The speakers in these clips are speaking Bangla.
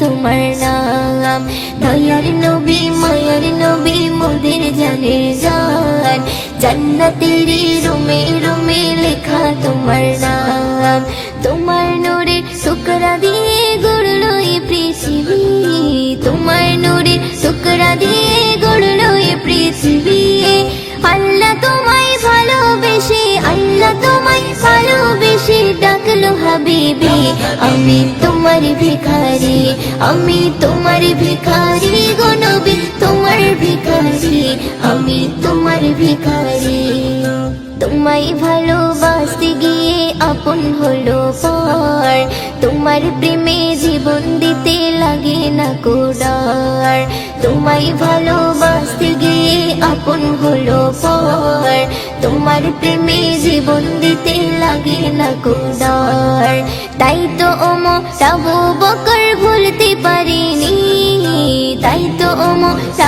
তোমার নাম। দয়ার নবী মায়ার নবী মোদের জানের জান, জান্নাতেরি রুমে রুমে লেখা তোমার নাম। তোমার নূরে টুকরা দিয়ে গড়লো এ পৃথিবী, তোমার নূরে টুকরা দিয়ে গড়লো এ পৃথিবী। আল্লাহ তোমায় ভালোবেসে, আল্লাহ তোমায় ভালোবেসে ডাকলো হাবিবি। আমি তোমার ভিখারি, আমি তোমার ভিখারি গো নবী, তোমার ভিখারি, আমি তোমার ভিখারি। তোমায় ভালোবাসতে গিয়ে আপন হলো পর, তোমার প্রেমে জীবন দিতে লাগে না কোডার। তোমায় ভালোবাসতে গিয়ে আপন হলো পর, তোমার প্রেমে জীবন দিতে লাগে না কোডার। তাই তো আবু বকর ভুলতে পারিনি, তাই তো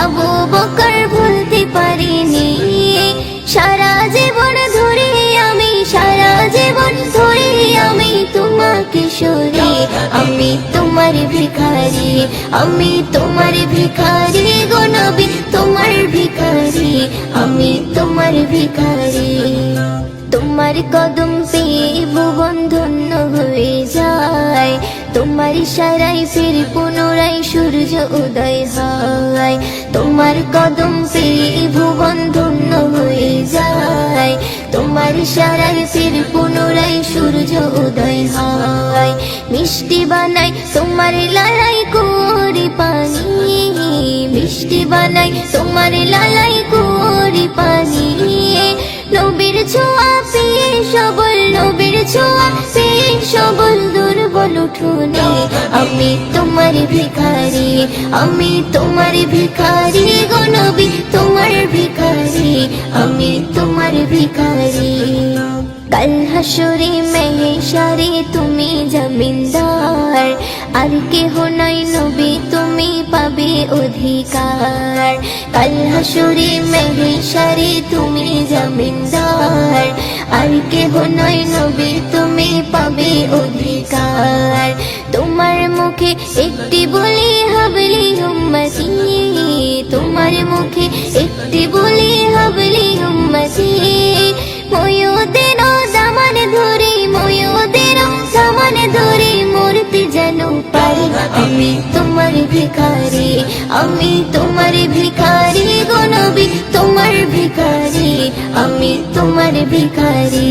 আবু বকর ভুলতে পারিনি। সারা জীবন ধরে আমি, সারা জীবন ধরে আমি তোমাকে সরি। আমি তোমার ভিখারি, আমি তোমার ভিখারি গো নবী, তোমার ভিখারি, আমি তোমার ভিখারি। তোমার কদম পেয়ে ভুবন ধন্য হয়ে যায়, তোমার ইশারায় ফির পুনরায় সূর্য উদয় হয়। তোমার কদম পেয়ে ভুবন ধন্য হয়ে যায়, তোমার ইশারায় ফির পুনরায় সূর্য উদয় হয়। মিষ্টি বানাই তোমার লালাই করি পানি, মিষ্টি বানাই তোমার লালাই করি পানি। নবীর ছোঁয়া পেয়ে সবল, নবীর ছোঁয়া পেয়ে সবল দুর্বল উঠোনে। আমি তোমার ভিখারি, আমি তোমার ভিখারি গো নবী, তোমার ভিখারি, আমি তোমার ভিখারি। কাল হাসরে মেহেশারে তুমি জমিনদার, আর কেহ নাই নবী তুমি পাবে অধিকার। কাল হাসরে মেহেশারে তুমি জমিনদার, আর কেহ নাই নবী তুমি পাবে অধিকার। তোমার মুখে একটি বলি হাবলি উম্মতি, তোমার মুখে একটি বলি হাবলি উম্মতি। ময়ূদের দামান ধরে, ময়ূদের দামান ধরে মরতে যেন পারি। আমি তোমার ভিখারি, আমি তোমার ভিখারি গো নবী, তোমার ভিখারি, আমি তোমার ভিখারি।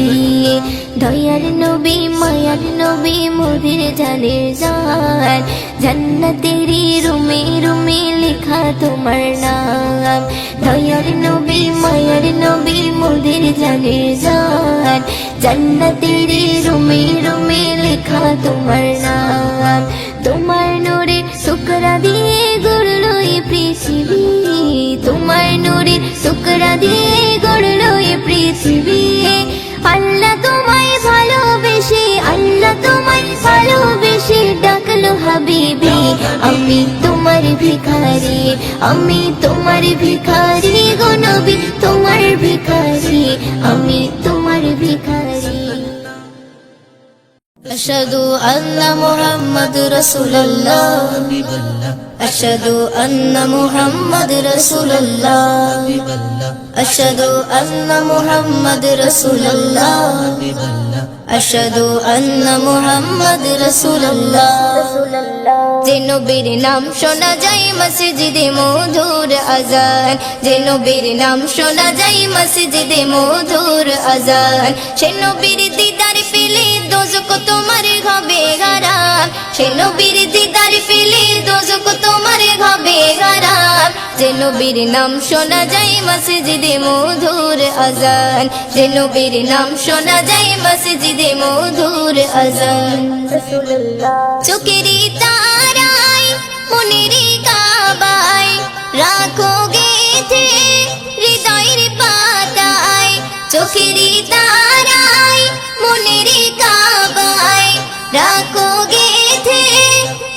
দয়ার নবী মায়ার নবী মোদের জানের জান, জান্নাতেরি রুমে রুমে লেখা তোমার নাম। দয়ার নবী মায়ার নবী মোদের জানের জান, জান্নাতেরি রুমে রুমে লেখা তোমার নাম। তোমার নূরে টুকরা দিয়ে গড়লো এ পৃথিবী, তোমার নূরে টুকরা দিয়ে গড়লো এ পৃথিবী। আল্লাহ তোমায় ভালোবেসে, আল্লাহ তোমায় ভালোবেসে ডাকলো হাবিবি। আমি তোমার ভিখারি, আমি তোমার ভিখারি গো নবী, তোমার ভিখারি, আমি তোমার ভিখারি। আশহাদু আন্না মুহাম্মাদ রাসূলুল্লাহ, আশহাদু আন্না মুহাম্মাদ রাসূলুল্লাহ, আশহাদু আন্না মুহাম্মাদ রাসূলুল্লাহ, আশহাদু আন্না মুহাম্মাদ রাসূলুল্লাহ। যে নবীর নাম শোনা যায় মসজিদে মধুর আজান, যে নবীর নাম শোনা যায় মসজিদে মধুর আজান। সে নবীর দিদার পেলে দোজখ তোমার হবে হারাম, সে নবীর দিদার পেলে দোজখ তোমার হবে হারাম। যে নবীর নাম শোনা যায় মসজিদে মধুর আজান, যে নবীর নাম শোনা যায় মসজিদে মধুর আজান। চোখেরই তারায় মনেরই কাবায় রাখো গেথে হৃদয়ের পাতায়। চোখেরই তারায় মনেরই কাবায় রাখো গেথে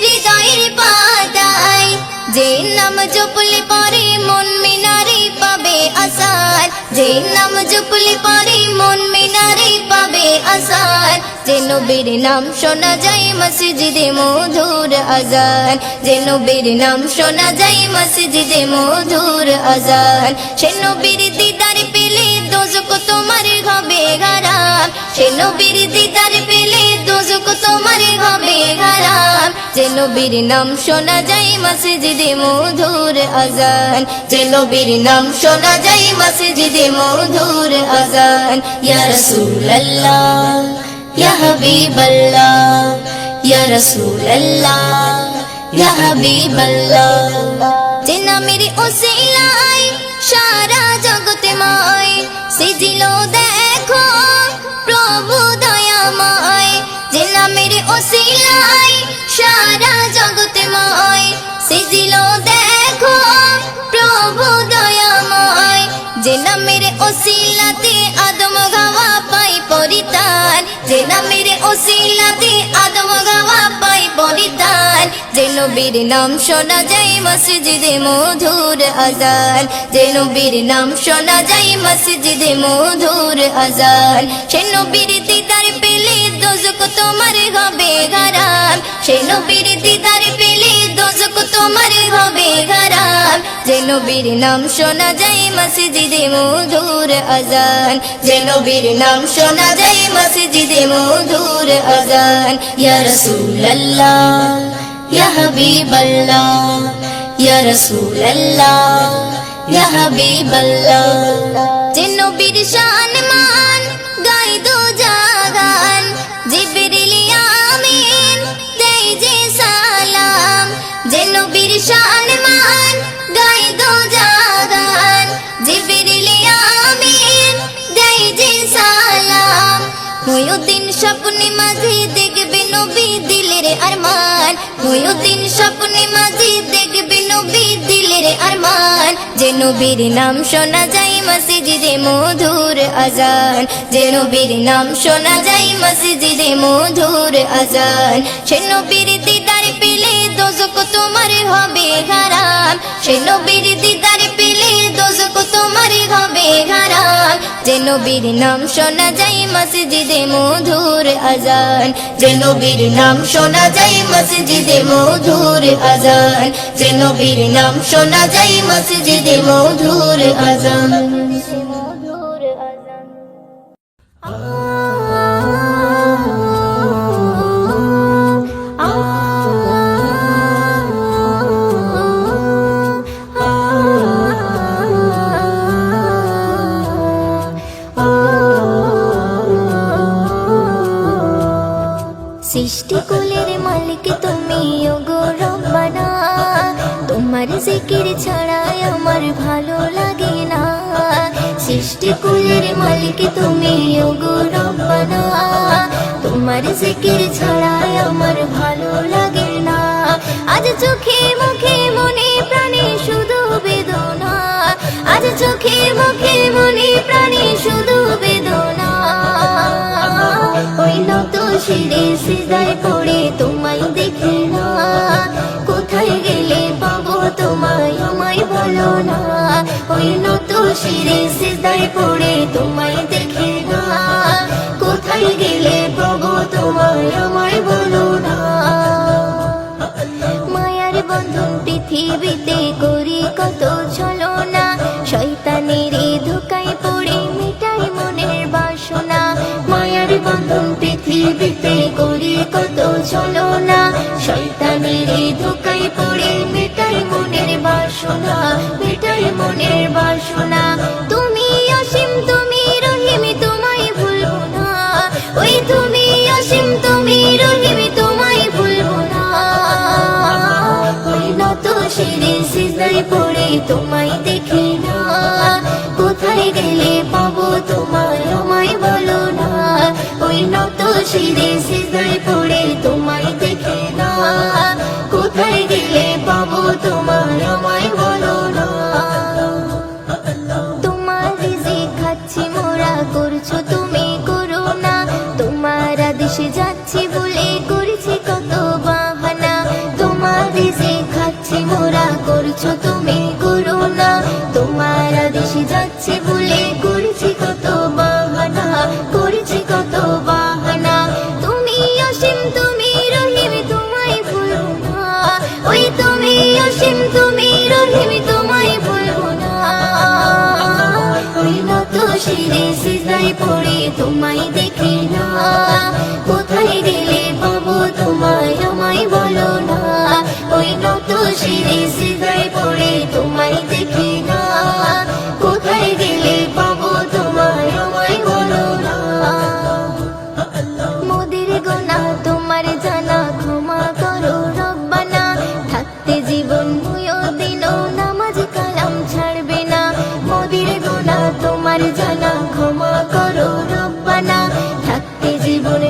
হৃদয়ের পাতায়। যে নাম জপলে পরে মন মিনারে পাবে আসার, যে নাম জপলে পরে মন মিনারে পাবে আসান, যে নবীর নাম শোনা যায় মসজিদে মধুর আজান, যে নবীর নাম শোনা যায় মসজিদে মধুর আজান। সে নবীর দিদার পেলে দোজখ তোমার হবে হারাম, সে নবীর দিদার পেলে দোজখ তোমার হবে হারাম। যে নবীর নাম শোনা যায় মসজিদে মধুর আজান, যে নবীর নাম শোনা যায় মসজিদে মধুর আজান। ইয়া রাসূলুল্লাহ ইয়া হাবিবাল্লাহ, ইয়া রাসূলুল্লাহ ইয়া হাবিবাল্লাহ। যে নামের ওসিলায় সারা জগতে মায় সিজিল দেখো প্রভু দয়াময়, যে নামের ওসিলায় সারা জগতে মায় সিজিল দেখো প্রভু দয়াময়। যে নামের ওসিলাতে আদম গাওয়া পাই পরিতান, যে নামের ওসিলাতে আদম গাওয়া পাই পরিতান। যে নবীর নাম শোনা যায় মসজিদে মধুর আজান, যে নবীর নাম শোনা যায় মসজিদে মধুর আজান। সে নবীর দিদার পেলে দোজখ তোমার হবে হারাম, সে নবীর দিদার পেলে দোজখ তোমার হবে হারাম। যে নবীর নাম শোনা যায় মসজিদে মধুর আজান, যে নবীর নাম শোনা যায় মসজিদে মধুর আজান। ইয়া রাসূলুল্লাহ ইয়া হাবিবাল্লাহ, ইয়া রাসূলুল্লাহ ইয়া হাবিবাল্লাহ। যে নবীর শান মান গাই দো জাগান, জিবরিল আমিন দেই যে সালাম। যে নবীর শান মান গাই দো জাগান, জিবরিল আমিন দেই যে সালাম। মুয়ুদ্দিন স্বপ্নে মাঝে দেখবে নবী দিলের আরমান, মুয়ুদ্দিন স্বপ্নে মাঝে দেখবে নবী দিলের আরমান। যে নবীর নাম শোনা যায় মসজিদে মধুর আজান, যে নবীর নাম শোনা যায় মসজিদে মধুর আজান। সে নবীর দিদার পেলে দোজখ তোমার হবে হারাম, সে নবীর দিদার পেলে দোজখ তোমার হবে হারাম। যে নবীর নাম শোনা যায় মসজিদে মধুর আজান, যে নবীর নাম শোনা যায় মসজিদে মধুর আজান, যে নবীর নাম শোনা যায় মসজিদে মধুর আজান। সৃষ্টি কুলের মালিক তুমি ওগো রব্বানা, তোমার জিকির ছাড়া আমার ভালো লাগে না। সৃষ্টি কুলের মালিক তুমি ওগো রব্বানা, তোমার জিকির ছাড়া আমার ভালো লাগে না। আজ চোখে মুখে মনে প্রাণে শুধু বেদনা, আজ চোখে মুখে মনে প্রাণে শুধু বেদনা। ওই নত শিরে সিজদায় পড়ে তোমায় দেখি না, কোথায় গেলে পাবো তোমায় আমায় বলো না। ওই নত শিরে সিজদায় পড়ে তোমায় দেখি না, কোথায় গেলে পাবো তোমায় আমায় বলো না। মায়ার বন্ধন পৃথিবীতে করি কত ছলনা, শয়তানের ধোকায় পড়ে মিটাই মনের বাসনা। মায়ার বন্ধন পৃথিবীতে করি কত ছলনা, শয়তানের ধোকায় পড়ে মিটাই মনের বাসনা, মিটাই মনের বাসনা। তুমি অসীম তুমি রহিম তোমায় ভুলবো না, ওই তুমি অসীম তুমি রহিম তোমায় ভুলবো না। ওই নত শিরে সিজদায় পড়ে তোমায় দেখি না, কোথায় গেলে পাবো তোমায় আমায় বলো না। ওই নত শিরে সিজদায় পড়ে তোমায় দেখি না, কোথায় গেলে পাবো তোমায় আমায় বলো না। তোমার রিজিক খাচ্ছি মোরা করছো তুমি করুণা, তোমার আদেশে যাচ্ছি বলে করেছি কত বাহানা। তোমার রিজিক খাচ্ছি মোরা করছো তুমি করুণা, তোমার আদেশে যাচ্ছি বলে করেছি কত বাহানা, করেছি কত বাহানা। তোমায় দেখি না, কোথায় গেলে পাবো তোমায় আমায় বলো না, ওই নত শিরে সিজদায় পড়ে তোমায় দেখি না, কোথায় গেলে পাবো তোমায় আমায় বলো না। মোদের গোনা তোমার জানা, ক্ষমা করো রব্বানা, থাকতে জীবন দিনও নামাজ কালাম ছাড়বে না। মোদের গোনা তোমার জানা, ক্ষমা করো রব্বানা, থাকতে জীবন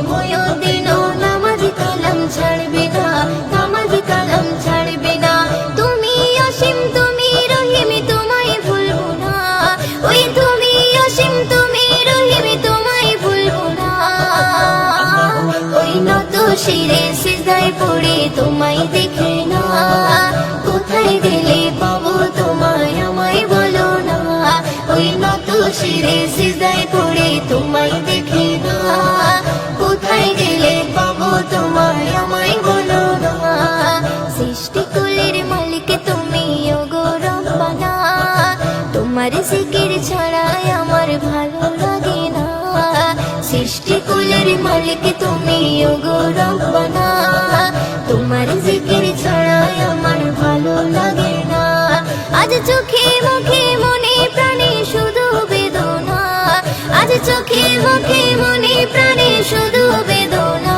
দিনও নামাজ কালাম ছাড়বে না, নামাজ কালাম ছাড়বে না। তুমি অসীম তুমি রহিম তোমায় ভুলবো না, ওই তুমি অসীম তুমি রহিম তোমায় ভুলবো না, ওই নত শিরে সিজদায় পড়ে তোমায় দেখে না, কোথায় গেলে পাবো তোমায় আমায় বলো না, ওই নত শিরে সিজদায় পড়ে তোমায় দেখে না, কোথায় গেলে পাবো তোমায় আমায় বলো না। সৃষ্টি কুলের মালিক তুমি ওগো রব্বানা, তোমার জিকির ছাড়া আমার ভালো লাগে না। সৃষ্টি কুলের মালিক তুমি ওগো রব্বানা, তোমার জিকির ছাড়া আমার ভালো লাগে না। আজ চোখে মুখে মনে প্রাণে শুধু বেদনা, আজ চোখে মুখে মনে প্রাণে শুধু বেদনা,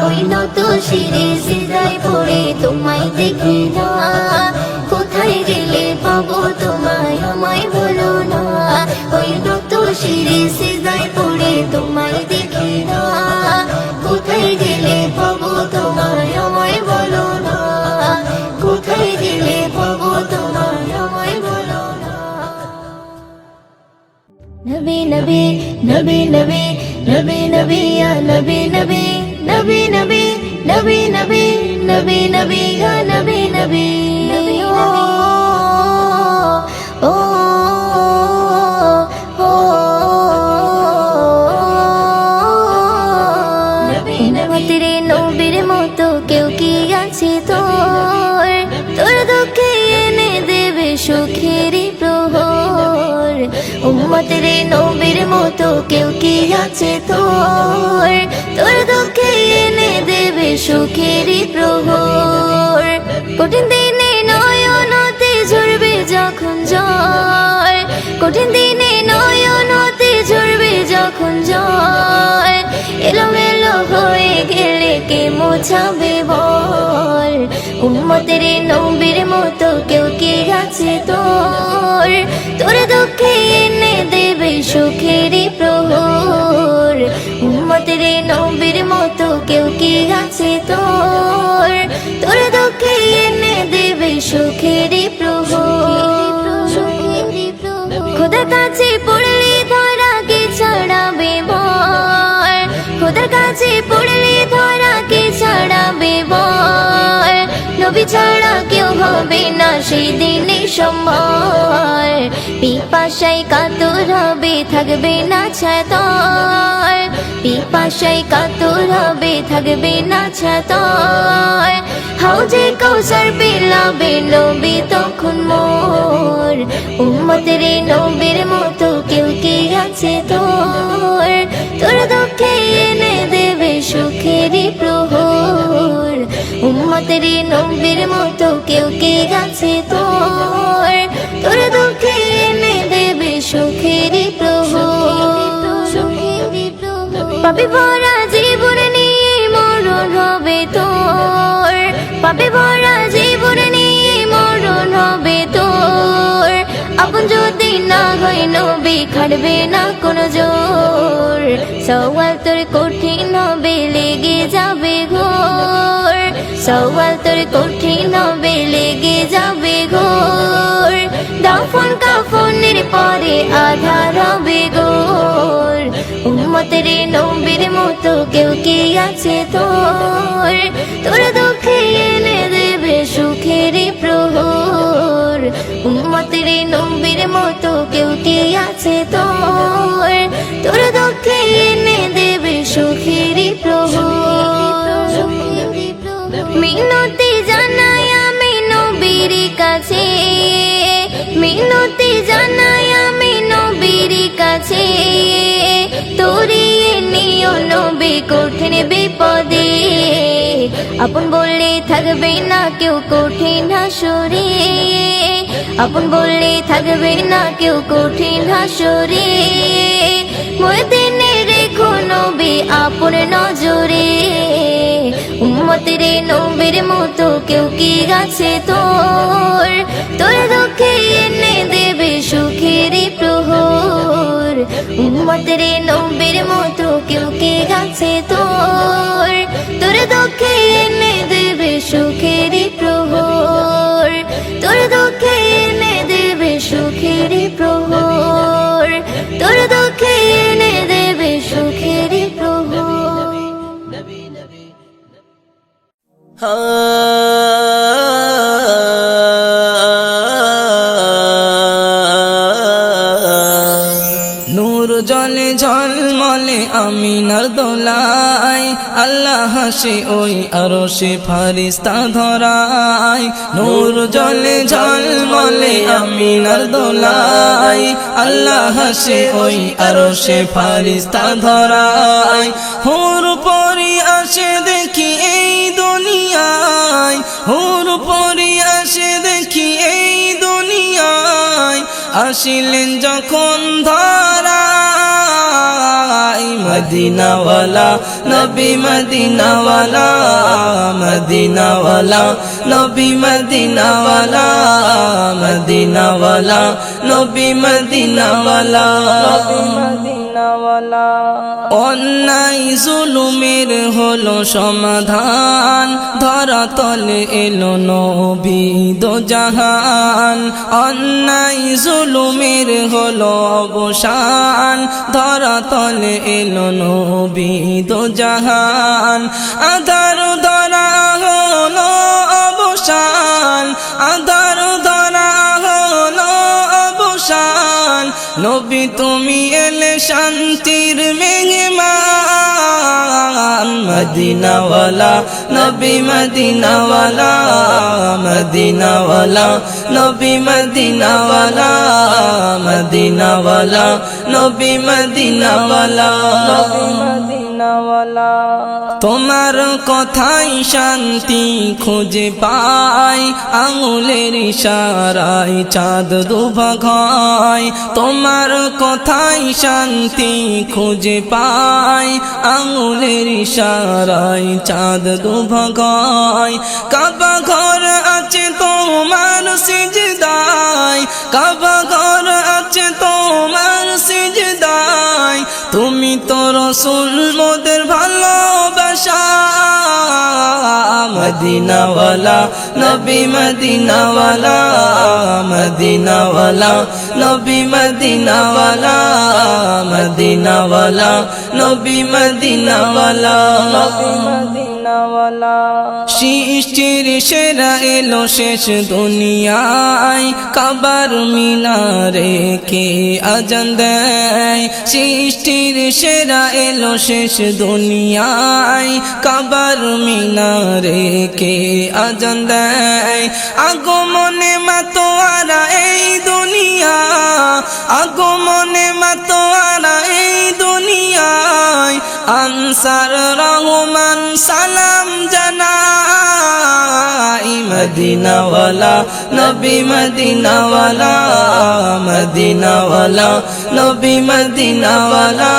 ওই নত শিরে সিজদায় পড়ে তোমায় দেখি না, কোথায় গেলে পাবো তোমায় আমায় বলো না, ওই নত শিরে সিজদায় পড়ে তোমায় দেখি না, কোথায় গেলে পাবো তোমায় আমায় বলো না, কোথায় গেলে পাবো তোমায় আমায় বলো না। নবী নবী নবী নবী নবী নবী ইয়া নবী নবী নবী নবী নবী নবী নবী নবী ইয়া নবী নবী। ও উম্মতের নবীর মতো কেউ কি আছে তোর, তোর দুঃখে এনে দেবে সুখের প্রহর। উম্মতের নবীর মতো কেউ কি আছে তোর, তোর দুঃখে এনে দেবে সুখের প্রহর। কঠিন দিনে নয়নতে ঝরবে যখন ঝড়, কঠিন দিনে নয়নতে ঝরবে যখন ঝড়, এলোমেলো হয়ে গেলে কে মোছাবে বল। উম্মতের নবীর মতো কেউ কি আছে তোর, তোর দুঃখে এনে দেবে সুখের প্রহর। উম্মতের নবীর মতো কেউ কি আছে তোর, তোর দুঃখে এনে দেবে সুখের প্রহর। খোদার কাছে পড়লে ধরা কে ছাড়াবে বল, খোদার কাছে পড়লে ধরা কে ছাড়াবে বল। নবী ছাড়া কেউ হবে না সেই দিনে সম্বল, পিপাসায় কাতর হবে থাকবে না ছাতল, পিপাসায় কাতর হবে থাকবে না ছাতল। হাউজে কৌসার পেলাবে নবী তখন মোর। উম্মতের নবীর মতো কেউ কি আছে তোর, তোর দুঃখে এনে দেবে সুখের প্রহর। উম্মতের নবীর মতো কেউ কি আছে তোর, তোর দুঃখে এনে দেবে সুখের প্রহর। পাপে ভরা জীবন নিয়ে মরণ হবে তোর, পাপে ভরা জীবন নিয়ে মরণ হবে তোর। আপন যদি না হয় নবী খাটবে না কোনো জোর, সওয়াল তোর কঠিন হবে লেগে যাবে ঘোর, সওয়াল তোর কঠিন হবে লেগে যাবে ঘোর। দাফন কাফনের পরে আধার হবে গোর। উম্মতের নবীর মতো কেউ কি আছে তোর, তোর দুঃখে এনে দেবে সুখের প্রহর। উম্মতের নবীর মতো কেউ কি আছে তোর, তোর দুঃখে এনে দেবে সুখের প্রহর। মিনতি জানাই আমি নবীর কাছে, মিনতি জানাই আমি নবীর কাছে তরিয়ে নিও নবী কঠিন বিপদে আপন বললে থাকবে না কেউ কঠিন হাসরে আপন বললে থাকবে না কেউ কঠিন হাসরে মদিনে রেখো নবী আপন নজরে উম্মতের নবীর মতো কেউ কি আছে তোর তোর দুঃখে এনে দেবে সুখের প্রহর উম্মতের নবীর মতো কেউ কি আছে তোর তোর দুঃখে এনে দেবে সুখের প্রহর তোর দুঃখে এনে দেবে সুখের প্রহর তোর দুঃখে এনে দেবে সুখের প্রহর নূর জলে ঝলমলে আমিনার দোলায় আল্লাহ হাসে ওই আরশে ফারিস্তা ধরায় নূর জলে ঝলমলে আমিনার দোলায় আল্লাহ হাসে ওই আরশে ফারিস্তা ধরায় হুর পরি আসে দেখি এই দুনিয়ায় হুর পরি আসে দেখি এই দুনিয়ায় আসিলেন যখন ধরায় মদিনাওয়ালা নবী মদিনাওয়ালা মদিনাওয়ালা নবী মদিনাওয়ালা মদিনাওয়ালা নবী মদিনাওয়ালা অন্যায় জুলুমের হলো সমাধান ধরাতলে এলো নবী দোজাহান অন্যায় জুলুমের হলো অবসান ধরাতলে এলো নবী দোজাহান আধার ধরা হলো অবসান আধার ধরা হলো অবসান নবী তুমি এলে শান্তির মেহমান মদিনাওয়ালা নবী মদিনাওয়ালা মদিনাওয়ালা নবী মদিনাওয়ালা মদিনাওয়ালা নবী মদিনাওয়ালা তোমার কথাই শান্তি খুঁজে পাই আঙুলের ইশারায় চাঁদ দুভাগ হয় তোমার কথাই শান্তি খুঁজে পাই আঙুলের ইশারায় চাঁদ দুভাগ হয় কাবা ঘর আছে তোমার সিজদায় কাবা ঘর আছে তোমার সিজদায় তুমি তো রাসূল মোদের ভালোবাসা মদিনাওয়ালা নবী মদিনাওয়ালা মদিনাওয়ালা নবী মদিনাওয়ালা মদিনাওয়ালা নবী মদিনাওয়ালা সৃষ্টির সেরা এলো শেষ দুনিয়ায় কাবার মিনারে কে আজান দেয় সৃষ্টির সেরা এলো শেষ দুনিয়ায় কাবার মিনারে কে আজান দেয় আগমনে মাতোয়ারা এই দুনিয়া আগমনে মাতোয়ারা এই দুনিয়ায় আনসার রহমান সালাম জানাই মদিনাওয়ালা নবী মদিনাওয়ালা মদিনাওয়ালা নবী মদিনাওয়ালা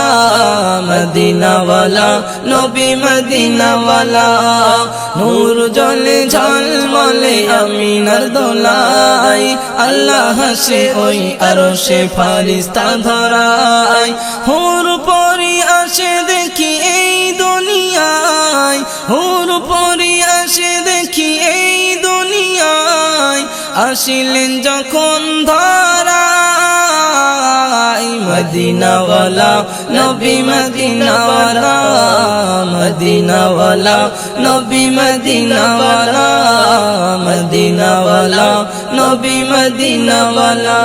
মদিনাওয়ালা নবী মদিনাওয়ালা নূর জলে ঝলমলে আমিনার দোলায় আল্লাহ হাসে ওই আরশে ফারিস্তা ধরায় হুর পরি আসে দেখি এই দুনিয়ায় হুর পরি আসে দেখি এই দুনিয়ায় আসিলেন যখন ধরায় মদিনাওয়ালা নবী মদিনাওয়ালা মদিনাওয়ালা নবী মদিনাওয়ালা মদিনাওয়ালা নবী মদিনাওয়ালা